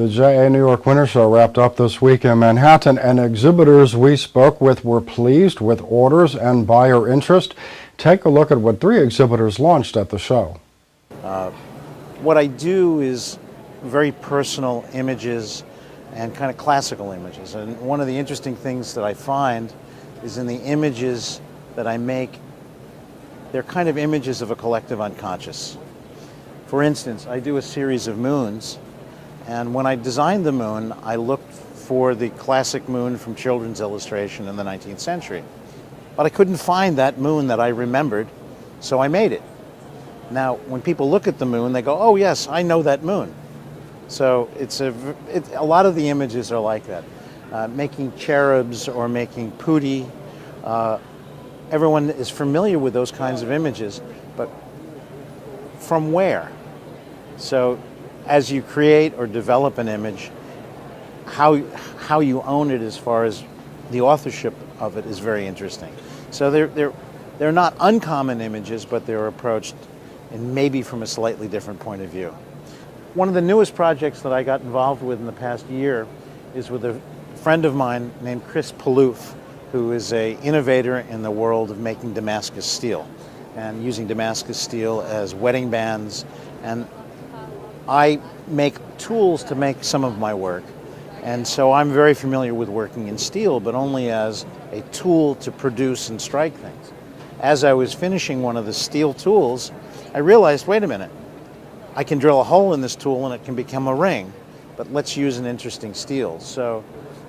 The JA New York Winter Show wrapped up this week in Manhattan, and exhibitors we spoke with were pleased with orders and buyer interest. Take a look at what 3 exhibitors launched at the show. What I do is very personal images and kind of classical images. And one of the interesting things that I find is in the images that I make, they're kind of images of a collective unconscious. For instance, I do a series of moons, and when I designed the moon, I looked for the classic moon from children's illustration in the 19th century. But I couldn't find that moon that I remembered, so I made it. Now, when people look at the moon, they go, oh yes, I know that moon. So a lot of the images are like that. Making cherubs or making putti, everyone is familiar with those kinds of images, but from where? So as you create or develop an image, how you own it as far as the authorship of it is very interesting. So they're not uncommon images, but they're approached and maybe from a slightly different point of view. One of the newest projects that I got involved with in the past year is with a friend of mine named Chris Palouf, who is an innovator in the world of making Damascus steel and using Damascus steel as wedding bands. And I make tools to make some of my work. And so I'm very familiar with working in steel, but only as a tool to produce and strike things. As I was finishing one of the steel tools, I realized, wait a minute, I can drill a hole in this tool and it can become a ring, but let's use an interesting steel. So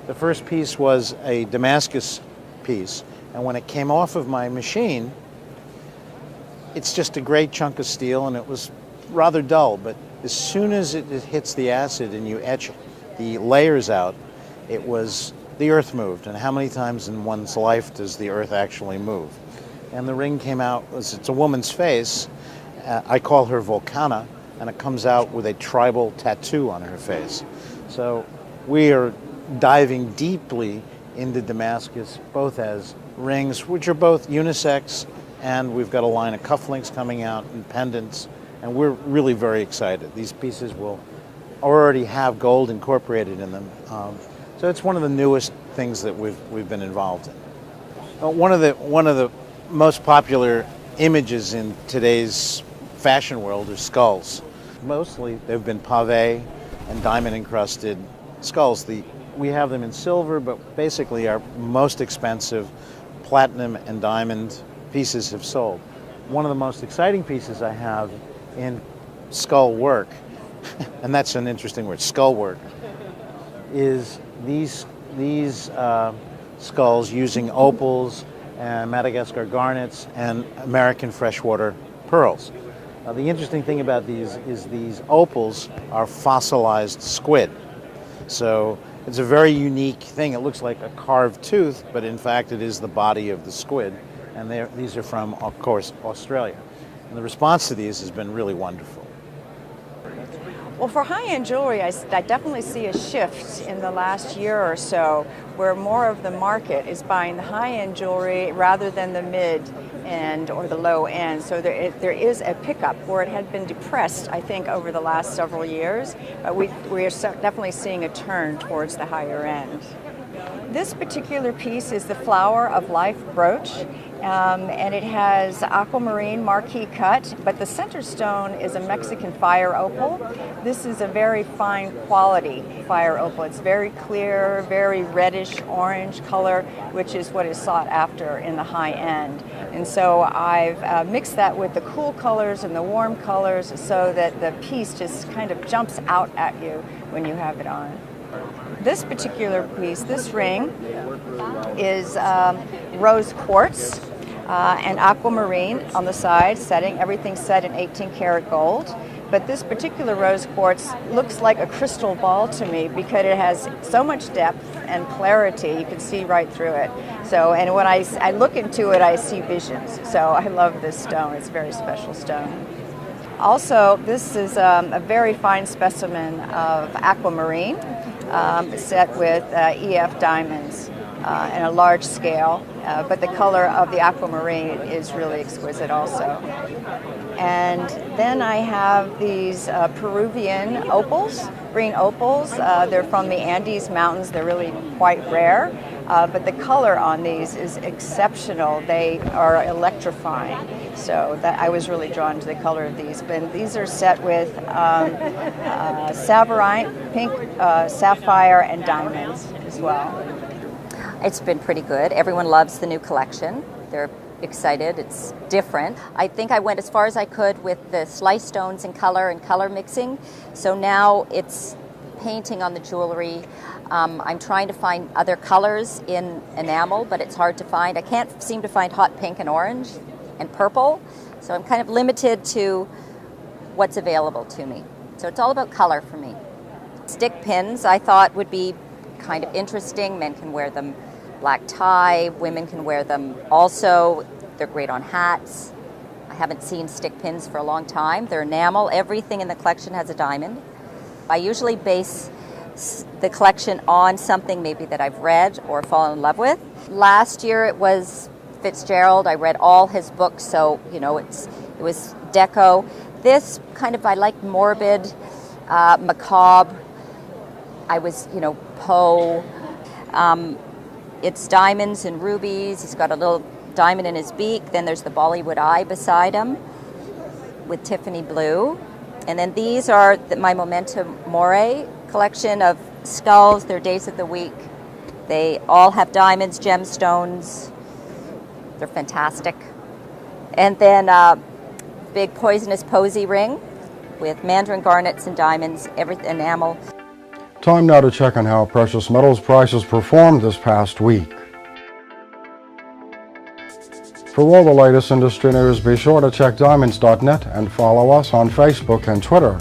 the first piece was a Damascus piece, and when it came off of my machine, it's just a great chunk of steel, and it was rather dull, but as soon as it hits the acid and you etch the layers out, the earth moved. And how many times in one's life does the earth actually move? And the ring came out, it's a woman's face. I call her Volcana, and it comes out with a tribal tattoo on her face. So we are diving deeply into Damascus, both as rings, which are both unisex, and we've got a line of cufflinks coming out and pendants, and we're really very excited. These pieces will already have gold incorporated in them. So it's one of the newest things that we've been involved in. One of the most popular images in today's fashion world are skulls. Mostly they've been pave and diamond encrusted skulls. We have them in silver, but basically our most expensive platinum and diamond pieces have sold. One of the most exciting pieces I have in skull work, and that's an interesting word, skull work, is these skulls using opals and Madagascar garnets and American freshwater pearls. The interesting thing about these is these opals are fossilized squid. So it's a very unique thing. It looks like a carved tooth, but in fact it is the body of the squid. And these are from, of course, Australia. And the response to these has been really wonderful. Well, for high-end jewelry, I definitely see a shift in the last year or so where more of the market is buying the high-end jewelry rather than the mid-end or the low-end. So there is a pickup where it had been depressed, I think, over the last several years. But we are definitely seeing a turn towards the higher end. This particular piece is the Flower of Life brooch. And it has aquamarine marquee cut, but the center stone is a Mexican fire opal. This is a very fine quality fire opal. It's very clear, very reddish orange color, which is what is sought after in the high end. And so I've mixed that with the cool colors and the warm colors so that the piece just kind of jumps out at you when you have it on. This particular piece, this ring, is rose quartz and aquamarine on the side setting. Everything's set in 18-karat gold. But this particular rose quartz looks like a crystal ball to me because it has so much depth and clarity. You can see right through it. So, and when I look into it, I see visions. So I love this stone. It's a very special stone. Also, this is a very fine specimen of aquamarine set with EF diamonds in a large scale, but the color of the aquamarine is really exquisite also. And then I have these Peruvian opals, green opals. They're from the Andes Mountains. They're really quite rare, but the color on these is exceptional. They are electrifying. So that I was really drawn to the color of these. But these are set with Savarite, pink, sapphire, and diamonds as well. It's been pretty good. Everyone loves the new collection. They're excited. It's different. I think I went as far as I could with the sliced stones and color mixing. So now it's painting on the jewelry. I'm trying to find other colors in enamel, but it's hard to find. I can't seem to find hot pink and orange and purple. So I'm kind of limited to what's available to me. So it's all about color for me. Stick pins I thought would be kind of interesting. Men can wear them black tie, women can wear them also. They're great on hats. I haven't seen stick pins for a long time. They're enamel. Everything in the collection has a diamond. I usually base the collection on something maybe that I've read or fallen in love with. Last year it was Fitzgerald. I read all his books, so it was deco. This kind of, I like morbid, macabre. I was, Poe. It's diamonds and rubies. He's got a little diamond in his beak. Then there's the Bollywood eye beside him with Tiffany blue. And then these are my Memento Mori collection of skulls. They're days of the week. They all have diamonds, gemstones. They're fantastic. And then big poisonous posy ring with mandarin garnets and diamonds, enamel. Time now to check on how precious metals prices performed this past week. For all the latest industry news, be sure to check diamonds.net and follow us on Facebook and Twitter.